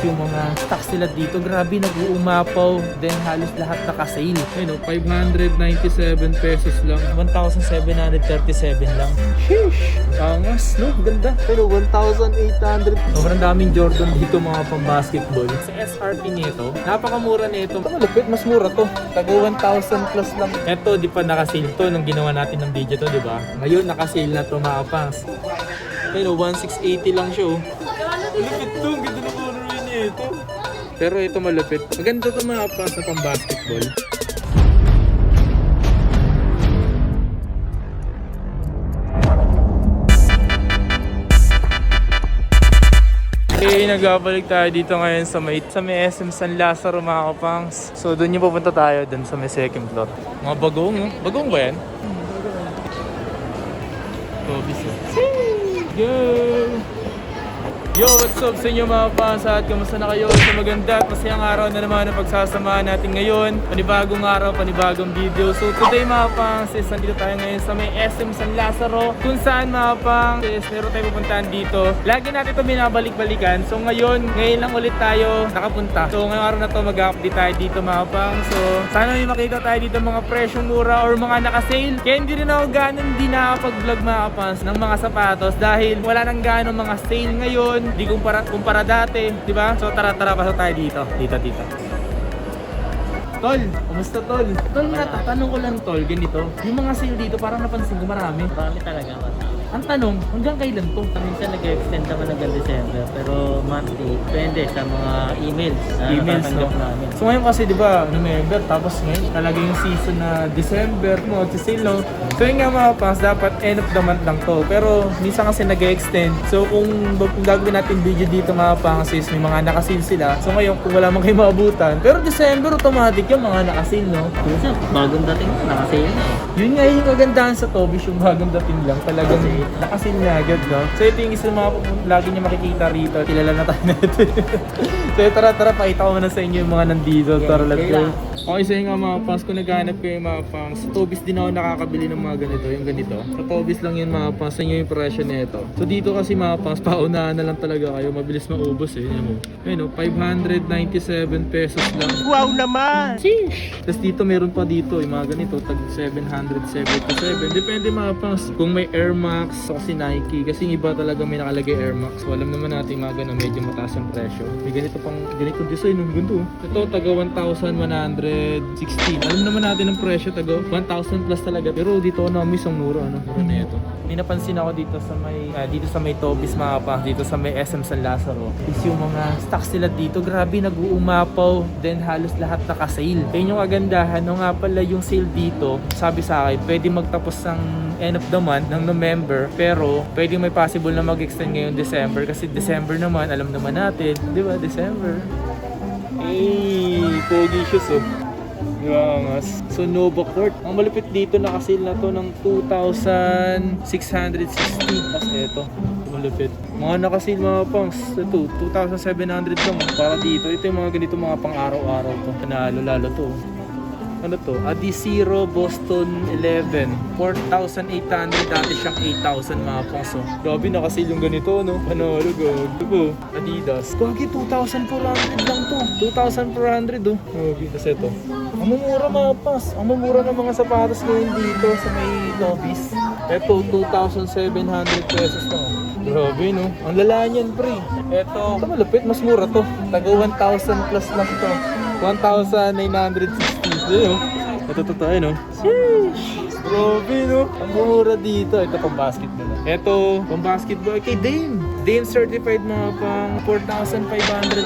yung mga stocks nila dito. Grabe, nag-uumapaw. Then halos lahat naka-sale. Ayun, 597 pesos lang. 1,737 lang. Sheesh! Angas, no? Ganda. Pero 1,800. Sobrang daming Jordan dito mga pang-basketball. Sa SRP nito, napakamura nito. Ito malupit, mas mura to. Tago 1,000 plus lang. Ito, di pa naka-sale to nung ginawa natin ng video to, di ba? Ngayon, naka-sale na to mga pangs. Pero 1,680 lang siya, oh. Malupit to, ang ganda ng colorway nito. Pero ito malupit. Maganda to mga pangs na pang-basketball. Okay, nagbabalik tayo dito ngayon sa may SM San Lazaro mga kapangs. So doon yung pupunta tayo, doon sa may second floor. Mga bagong, no? Bagong ba yan? Oh, busy. Go! Yo, what's up sa inyo mga pangs at kamusta na kayo? Sa maganda at masayang araw na naman ang pagsasamahan natin ngayon. Panibagong araw, panibagong video. So today mga pangs, nandito tayo ngayon sa may SM San Lazaro. Kung saan mga pangs, meron tayo pupuntahan dito. Lagi natin ito binabalik-balikan. So ngayon lang ulit tayo nakapunta. So ngayong araw na to mag-update tayo dito mga pangs. So sana may makita tayo dito mga presyong mura or mga naka-sale. Kaya hindi rin ako ganun di nakapag-vlog mga pangs ng mga sapatos dahil wala nang ganun mga sale ngayon. Di kumpara dati, di ba? So tara pasok tayo dito. Dito. Tol, kumusta tol? Tol, tatanong ko lang tol, ganito. Yung mga sale dito parang napansin ko marami. Marami talaga kasi. Ang tanong, hanggang kailan to? Minsan nag-extend naman hanggang December, pero monthly, depende sa mga emails na natatanggap no? namin. So ngayon kasi di ba, November, tapos ngayon talaga yung season na December, sale no? So yun nga mga pangs, dapat end of the month lang to. Pero minsan kasi nag-extend. So kung gagawin natin video dito mga pangs is may mga nakasale sila. So ngayon kung wala man kayo maabutan. Pero December automatic yung mga nakasale no? Minsan, bagong dating na, nakasale na eh. Yun nga yung kagandahan sa Tobish, yung bagong dating lang talagang nakasin na agad, no? So ito yung isa mga lagi niyo makikita rito. Kilala na tayo nito. So tara, pakita ko na sa inyo yung mga nandito. Tara, let's go. Okay, so yung mga pangs, kung naghahanap kayo mga pangs, sa Tobish din ako nakakabili ng mga ganito, yung ganito. Sa Tobish lang yun mga pangs, sa inyo yung presyo nito. So dito kasi mga pangs, paunahan na lang talaga kayo, mabilis maubos eh. Ayun, 597 pesos lang. Wow naman! Sheesh! Tapos dito meron pa dito, yung mga ganito, tag 777. Depende mga pangs, kung may Air Max, kasi Nike, kasi iba talaga may nakalagay Air Max. So alam naman natin mga ganun, medyo mataas ang presyo. May ganito pang, ganito design, ang ganda. Ito, taga 1,116. Alam naman natin ang presyo, taga 1,000 plus talaga. Pero dito na miss ang mura, ano? Mura na ito. May napansin ako dito sa may Tobish mga pangs, dito sa may SM San Lazaro. Is yung mga stocks nila dito, grabe nag-uumapaw. Then halos lahat naka-sale. Kaya yung kagandahan, no nga pala yung sale dito, sabi sa akin, pwede magtapos ng end of the month ng November, pero pwede may possible na mag-extend ngayon December kasi December naman, alam naman natin, di ba? December. Pogi shoes oh. Yangas. So Nova Court. Ang malupit dito, naka-sale na to ng 2,660. Tapos ito, malupit. Mga naka-sale mga pangs. Ito, 2,700 lang. Para dito. Ito yung mga ganito mga pang-araw-araw to. Panalo lalo to. Ano to? Adizero Boston 11. 4,800. Dati siyang 8,000 mga pangs. So, grabe naka-sale yung ganito, no? Panalo, gago. Adidas. Gagi, 2,400 lang to. 2,400 oh. Grabe. Tapos ito. Ang mumura mga pangs. Ang mumura ng mga sapatos ngayon dito sa may Tobish. Ito, 2,700 pesos to. Grabe, no? Ang lala niyan, pre. Ito malupit. Mas mura to. Taga 1,000 plus lang to. 1,960. Yun, ito totoo, no? Sheesh! Grabe, no? Ang mura dito. Ito pang basketball. Ito, pang basketball. Kay Dame. Dame certified mga pang 4,500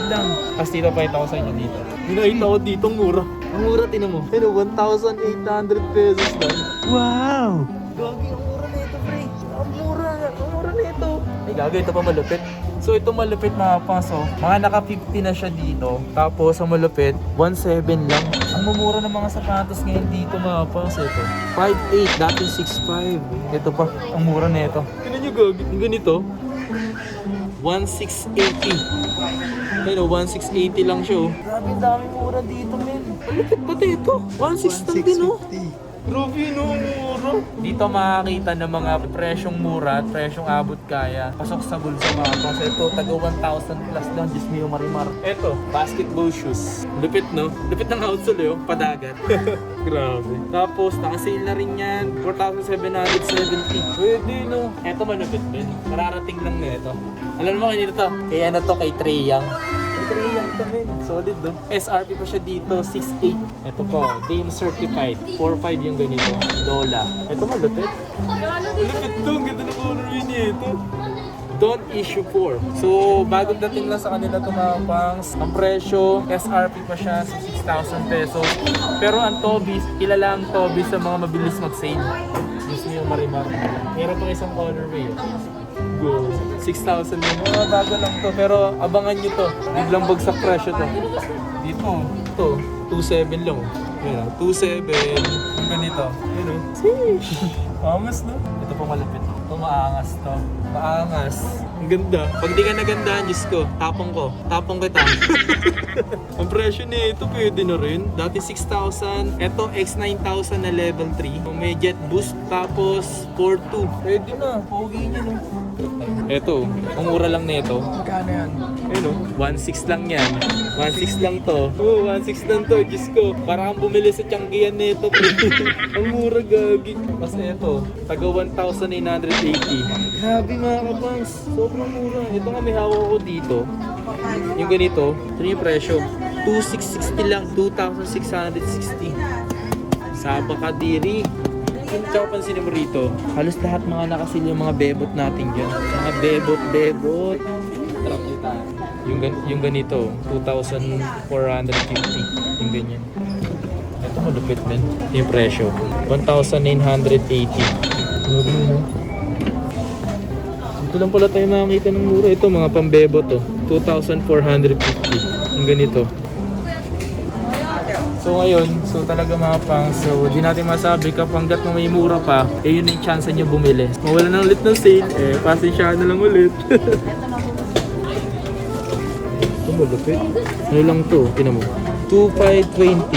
lang. Tapos dito, 5,000 yun dito. Hinahita ko dito, ang mura. Ang mura, tinan mo. Ano, 1,800 pesos lang. Wow! Gagi, ang mura nito, pre. Ang mura nito. Ay, gagi, ito pa malupit. So ito malupit mga pangs, oh. Mga naka 50 na siya dito. Tapos ang malupit, 1,700 lang. Ang mumura ng mga sapatos ngayon dito mga pangs, ito 5,800, dati 6,500. Ito pa, ang mura nito. Tingnan nyo gagi, yung ganito 1,680. Pero 1,680 lang siya, oh. Grabe, dami mura dito, men. Malupit pati ito. 1,600 lang din, oh. Grabe, no, mura. Dito makakita ng mga presyong mura at presyong abot kaya. Pasok sa bulsa mga pangs. Ito, taga 1,000 plus lang. Diyos mio, marimar. Ito, basketball shoes. Lupit, no? Lupit ng outsole, oh. Padagat. Grabe. Tapos, nakasale na rin yan. 4,770. Pwede, no? Ito malupit din. Mararating lang na ito. Alam mo kanina to? Kaya na to kay Trey Young. Kay Trey Young to, men. Solid, no? SRP pa siya dito, 6,800. Ito po, Dame Certified. 4,500 yung ganito. Lola. Ito malupit. Malupit to. Ang ganda na colorway niya ito. Don't issue 4. So, bagong dating lang sa kanila ito mga pangs. Ang presyo, SRP pa siya sa 6,000 pesos. Pero ang Tobis, kilala ang Tobis sa mga mabilis mag-sale. Gusto niyo marimar. Meron pang isang colorway. Go. 6,000 yun. Bago lang to. Pero abangan nyo to. Biglang bagsak presyo to. Dito. Ito. 2,700 lang. Yan. 2,700. Ang ganito. Yun o. Angas no? Ito pa malapit. Ito maangas to. Maangas. Ang ganda. Pag di ka nagandahan, Diyos ko, tapong ko. Tapong kita. Ang presyo niya ito pwede na rin. Dati 6,000. Ito X9000 na level 3. May jet boost. Tapos 4,200. Pwede na. Pogi niya no. Ito. Ang mura lang nito. Magkano yan? Ayun o. 1,600 lang yan. 1,600 lang to. Oo, 1,600 lang to. Diyos ko. Para kang bumili sa tiyanggihan nito. Ang mura gagi. Mas ito. Taga 1,980. Grabe mga kapangs. Sobrang mura. Ito nga may hawak ko dito. Yung ganito. Ito yung presyo. 2,660 lang. 2,660. Saba Kadiri. Yung tsaka pansinin mo rito, halos lahat mga nakasil yung mga bebot natin dyan. Mga bebot. Yung ganito, 2,450. Yung ganyan. Ito malupit men. Yung presyo, 1,980. Ito lang pala tayo makakita ng mura. Ito mga pambebot to. 2,450. Yung ganito. So ngayon, talaga mga pang, di natin masabi kapag hanggat may mura pa, yun yung chance nyo bumili. Mawala na ulit ng sale, pasensyahan na lang ulit. Ito malupit. Ano lang to, tinan mo. 2,520.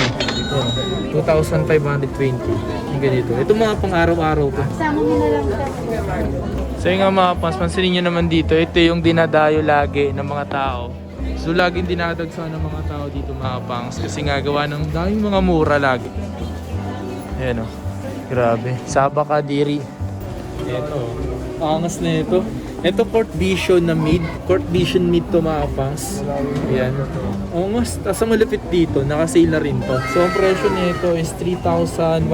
2,520. Yung ganito. Ito mga pang araw-araw pa. Sama mo na lang siya. So yung nga mga pangs, pansinin nyo naman dito, ito yung dinadayo lagi ng mga tao. So laging dinadagsa ng mga tao dito mga pangs kasi nga gawa ng daming mga mura lagi. Ayan o. Grabe. Saba Kadiri. Ito. Angas na ito. Ito Court Vision na mid. Court Vision mid to mga pangs. Ayan. Angas. Tapos ang malupit dito, nakasale na rin to. So ang presyo nito is 3,116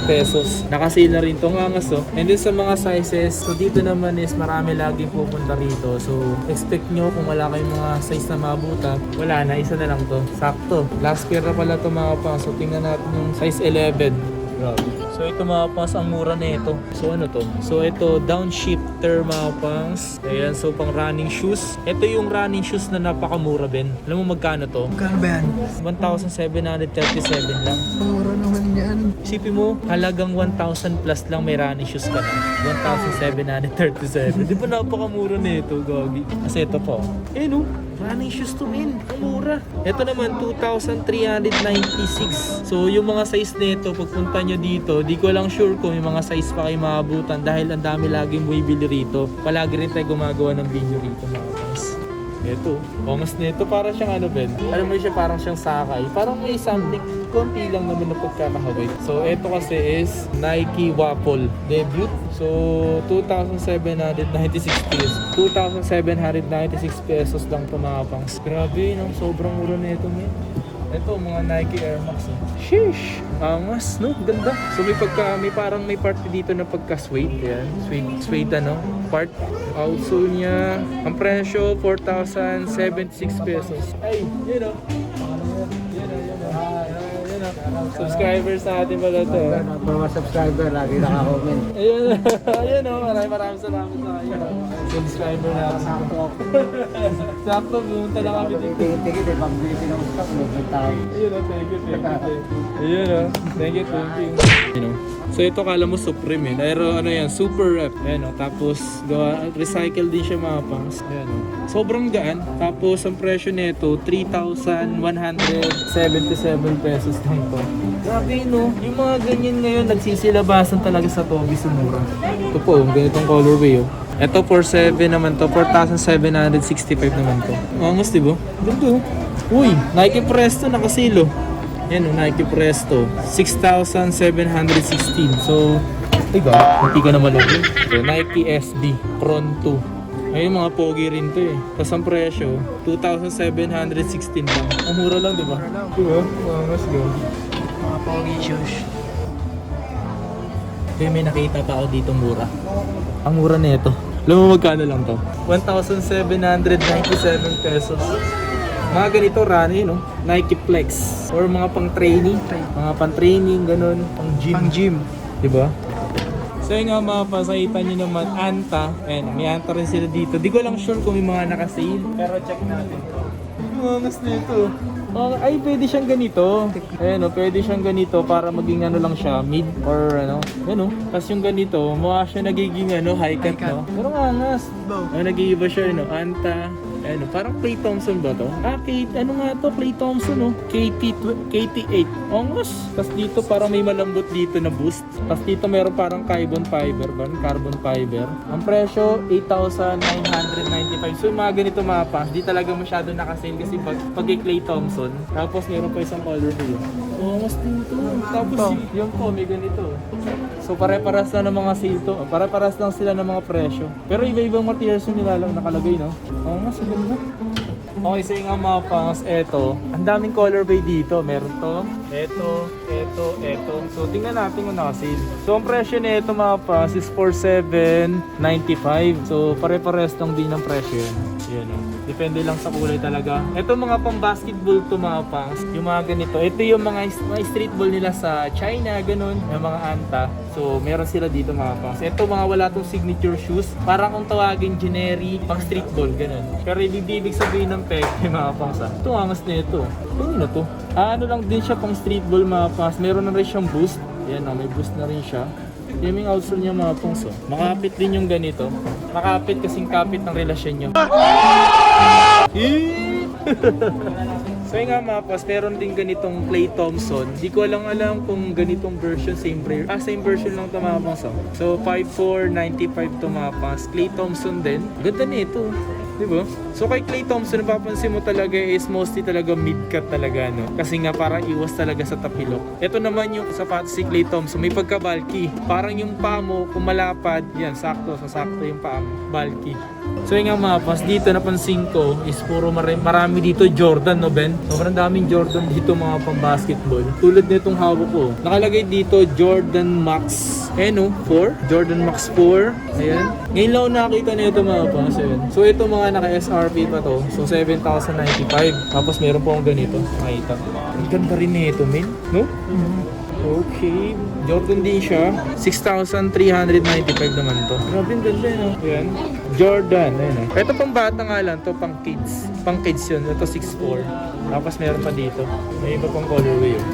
pesos. Nakasale na rin to. Ang angas oh. And then sa mga sizes, so dito naman is marami laging pupunta rito. So expect nyo kung wala kayong mga size na mabuta, wala na, isa na lang to. Sakto. Last pair na pala to mga pangs. So tingnan natin yung size 11. Grabe. So ito mga pangs, ang mura na ito. So ano to? So ito, downshifter mga pangs. Ayan, so pang running shoes. Ito yung running shoes na napakamura Ben. Alam mo magkano to? Magkano ba yan? 1,737 lang. Mura naman yan. Isipin mo, halagang 1,000 plus lang may running shoes ka na. 1,737. Di ba napakamura na ito, Gogi? Kasi ito po. Eh no, running shoes to men. Ang mura. Ito naman, 2,396. So yung mga size nito, pagpunta nyo dito, di ko lang sure kung may mga size pa kayo maabutan dahil ang dami laging bumibili rito. Palagi rin tayo gumagawa ng video rito mga guys. Ito, ongas nito para siyang ano Ben? Alam mo siya parang siyang sakay. Parang may something, konti lang naman na pagkakahawig. So ito kasi is Nike Waffle Debut. So 2,796 pesos. 2,796 pesos lang ito mga pangs. Grabe, no? Sobrang mura na ito men. Ito, mga Nike Air Max. Sheesh! Angas, no? Ganda. So may parang may part dito na pagka-suede. Ayan. Suede ano? Part. Also niya, ang presyo, 4,076 pesos. Ay, yun o. Subscribers natin pala ito. Mga subscriber, lagi naka-comment. Ayun, ayun o. Maraming salamat sa kayo. Subscriber natin. Sakto, bumunta lang kami dito. Tingin-tingin, eh, pag-bili ng stock, may tao. Ayun o, thank you. Ayun o, thank you. You know, So ito kala mo Supreme pero ano yan, super rep. Ayan o, tapos recycle din siya mga pangs. Ayan o. Sobrang gaan. Tapos ang presyo nito, 3,177 pesos lang to. Grabe no, yung mga ganyan ngayon nagsisilabasan talaga sa Toby Sumura. Ito po, ganitong colorway oh. Ito 4,700 naman to, 4,765 naman to. Angas diba? Ganda oh. Uy, Nike Presto nakasilo. Yan o, Nike Presto 6,716. So, diba? Hindi ka na malugi. So, Nike SB Cron 2. Ayun, mga pogi rin to eh. Tapos ang presyo, 2,716 lang. Ang mura lang, diba? Diba? Let's go. Mga pogi shoes. Kaya may nakita pa ako dito mura. Ang mura nito. Alam mo magkano lang to? 1,797 pesos. Mga ganito rani, no? Nike Flex. Or mga pang training. Mga pang training, ganun. Pang gym. Pang gym. Diba? So yun nga mga pasakita nyo naman, Anta. Ayan, may Anta rin sila dito. Di ko lang sure kung may mga nakasale. Pero check natin to. Mas nito. Ay, pwede siyang ganito. Ayan o, pwede siyang ganito para maging ano lang siya, mid or ano. Yan o. Tapos yung ganito, mukha siya nagiging ano, high cut, no? Pero angas. Nag-iiba siya, no? Anta. Ano, parang Clay Thompson ba to? Ano nga to? Clay Thompson, no? KT8. Ongos. Tapos dito parang may malambot dito na boost. Tapos dito meron parang carbon fiber ba? Carbon fiber. Ang presyo, 8,995. So yung mga ganito mga pants, di talaga masyado nakasale kasi pag Clay Thompson. Tapos meron pa isang color dito. Ongos dito. Tapos yung po, may ganito. So pare-paras na ng mga sale to. Pare-paras lang sila ng mga presyo. Pero iba-ibang materials yung nilalang nakalagay, no? Ongos, ganda. Okay, so yung mga pangas, eto. Ang daming colorway dito. Meron to, eto. So, tingnan natin kung naka-sale. So, ang presyo nito mga pangas is 4,795. So, pare-pares lang din ang presyo yun. Yan, oh. Depende lang sa kulay talaga. Ito mga pang-basketball to mga pangas. Yung mga ganito. Ito yung mga street ball nila sa China, ganun. Yung mga Anta. So, meron sila dito mga pangas. Ito mga wala tong signature shoes. Parang kung tawagin generic, pang street ball, ganun. Pero hindi ibig sabihin ng peg, mga pangas. Ito angas na ito. Ano na to? Ano lang din siya pang street ball mga pangas. Meron na rin siyang boost. Yan, may boost na rin siya. Yung yung outsole niya mga pangas. Makapit din yung ganito. Makapit kasing kapit ng relasyon nyo. So yun nga mga pas, meron din ganitong Clay Thompson. Di ko alam kung ganitong version, same version lang ito mga pas. So 5,495 to mga pas. Clay Thompson din. Ganda nito. Diba? So kay Clay Thompson, napapansin mo talaga is mostly talaga mid-cut talaga, no? Kasi nga parang iwas talaga sa tapilok. Ito naman yung sapatos si Clay Thompson, may pagka-bulky. Parang yung paa mo, kung malapad, yan, sakto yung paa mo, bulky. So yung nga mga pas, dito napansin ko is puro marami dito Jordan, no Ben? Sobrang daming Jordan dito mga pang-basketball. Tulad nitong hawak ko. Nakalagay dito Jordan Max 4, Jordan Max 4. Ayan. Ngayon lang ako nakakita nito mga pas. So ito mga naka-SRP pa to. So 7,095. Tapos meron po akong ganito. Makita. Ang ganda rin nito, men. No? Okay. Jordan din siya. 6,395 naman to. Grabe ang ganda, no? Ayan. Jordan. Ayan. Ito pang bata nga lang to. Pang kids. Pang kids yun. Ito 6'4". Tapos meron pa dito. May iba pang colorway yun.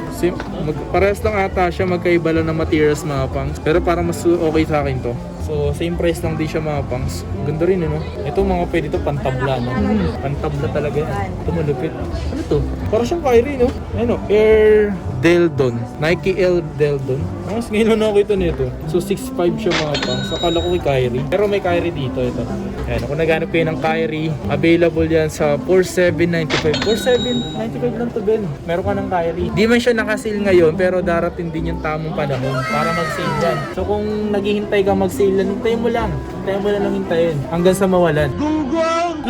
Parehas lang ata siya. Magkaiba lang ng materials mga pangs. Pero parang mas okay sa akin to. So, same price lang din siya mga pangs. Ganda rin, ano? Ito mga pwede to pantabla, no? Pantabla talaga yan. Ito malupit. Ano to? Parang siyang Kyrie, no? Ano? Air Deldon. Nike Air Deldon. Mas ngayon na nakita nito. So, 6'5 siya mga pangs. Akala ko kay Kyrie. Pero may Kyrie dito, ito. Ayan, kung naghanap kayo ng Kyrie, available yan sa 4,795. 4,795 lang to, Ben. Meron ka ng Kyrie. Di man siya nakasil ngayon, pero darating din yung tamang panahon para mag-sale yan. So, kung naghihintay ka mag-sale, hintayin mo lang. Hintayin mo lang hintayin. Hanggang sa mawalan. Gunggong!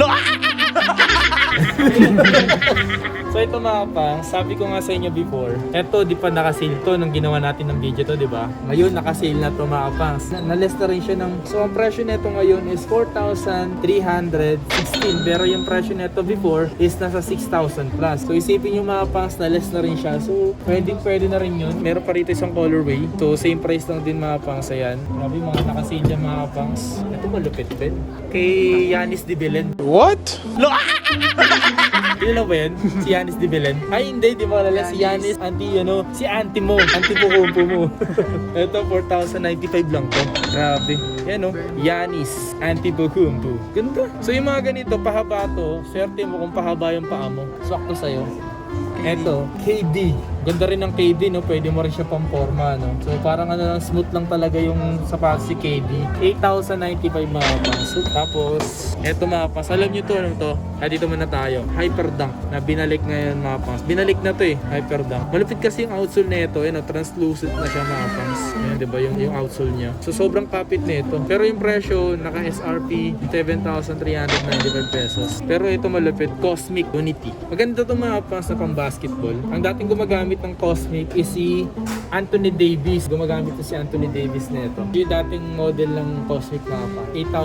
So ito mga pang, sabi ko nga sa inyo before, eto di pa nakasale to nung ginawa natin ng video to, di ba? Ngayon nakasale na to mga pang. Na-less na rin siya ng, so ang presyo nito ngayon is 4,316, pero yung presyo nito before is nasa 6,000 plus. So isipin yung mga pangs, na-less na rin siya. So pwede na rin yun. Meron pa rito isang colorway. So same price lang din mga pangs, ayan. Grabe mga nakasale dyan mga pangs. Ito malupit din. Kay Yanis Di Belen. What? Kilala ba yan? Si Yanis de Belen? Ay hindi, di mo kalala. Si Yanis, si auntie mo. Auntie Pukumpo mo. Ito, 4,095 lang to. Grabe. Yan o. Yanis, auntie Pukumpo. Ganda. So yung mga ganito, pahaba to. Swerte mo kung pahaba yung paa mo. Swak to sa'yo. Eto, KD. Ganda rin ng KD, no? Pwede mo rin siya pamporma, no? So, parang smooth lang talaga yung sapatos si KD. 8,095 mga pas. Tapos, eto mga pas. Alam nyo to, ano to? Dito muna tayo. Hyperdunk na binalik ngayon mga pas. Binalik na to Hyperdunk. Malupit kasi yung outsole na ito, translucent na siya mga pas. Ayan, diba? Yung outsole niya. So, sobrang kapit na ito. Pero yung presyo, naka-SRP, 7,395 pesos. Pero ito malupit, Cosmic Unity. Maganda to mga pas na pang basketball. Ang dating gumagamit ng Cosmic is si Anthony Davis. Gumagamit to si Anthony Davis na ito. Yung dating model ng Cosmic mga pa.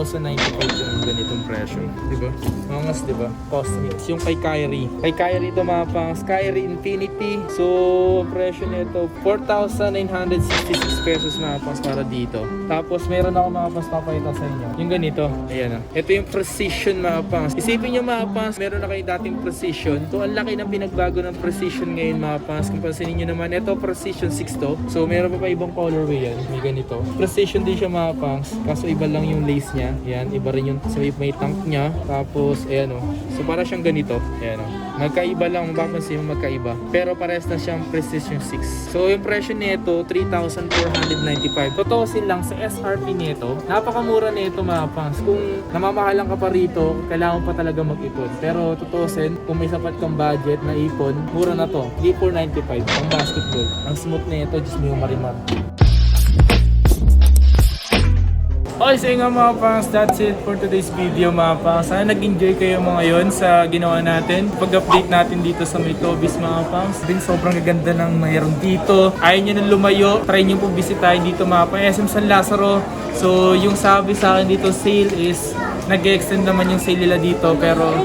8,095 yung ganitong presyo. Diba? Mangas, diba? Cosmic. Yung kay Kyrie. Kay Kyrie ito mga pangas. Kyrie Infinity. So, presyo nito 4,966 pesos mga pangas para dito. Tapos, meron ako mga pangas papakita sa inyo. Yung ganito. Ayan. Ito yung Precision mga pangas. Isipin nyo mga pangas, meron na kayo dating Precision. So, ang laki ng pinagbago ng Precision ngayon mga pangas. Kung pansinin nyo naman, ito Precision 6 to. So, meron pa ibang colorway yan. May ganito. Precision din siya mga pangas. Kaso iba lang yung lace niya. Ayan. Iba rin yung may tank niya. Tapos, ayan o. So, para siyang ganito. Ayan o. Magkaiba lang. Mapapansin mo magkaiba. Pero parehas na siyang Precision 6. So, yung presyo nito, 3,495. Totosin lang sa SRP nito. Napakamura nito mga pangas. Kung namamahalan ka pa rito, kailangan pa talaga mag-ipon. Pero totosin, kung may sapat kang budget na ipon, mura na to. 3,495 ang basketball. Ang smooth na ito, just mo yung marimar. Okay, so nga mga pangs, that's it for today's video mga pangs. Sana nag-enjoy kayo mga yon sa ginawa natin. Pag-update natin dito sa Maytobis mga pangs. Din sobrang gaganda ng mayroon dito. Ayaw nyo nang lumayo, try nyo po bisitahin dito mga pangs. SM San Lazaro. So yung sabi sa akin dito sale is nag-extend naman yung sale nila dito. Pero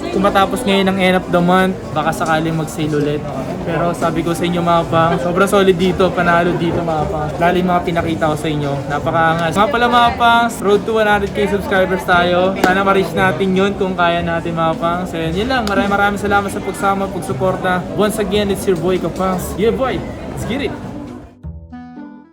kung matapos ngayon ng end of the month, baka sakaling mag-sale ulit. Pero sabi ko sa inyo mga pang, sobrang solid dito, panalo dito mga pang. Lalo yung mga pinakita ko sa inyo, napakaangas. Mga pala mga pang, road to 100k subscribers tayo. Sana ma-reach natin yun kung kaya natin mga pang. So yun lang, maraming salamat sa pagsama, pagsuporta. Once again, it's your boy Kapangs. Yeah boy, let's get it!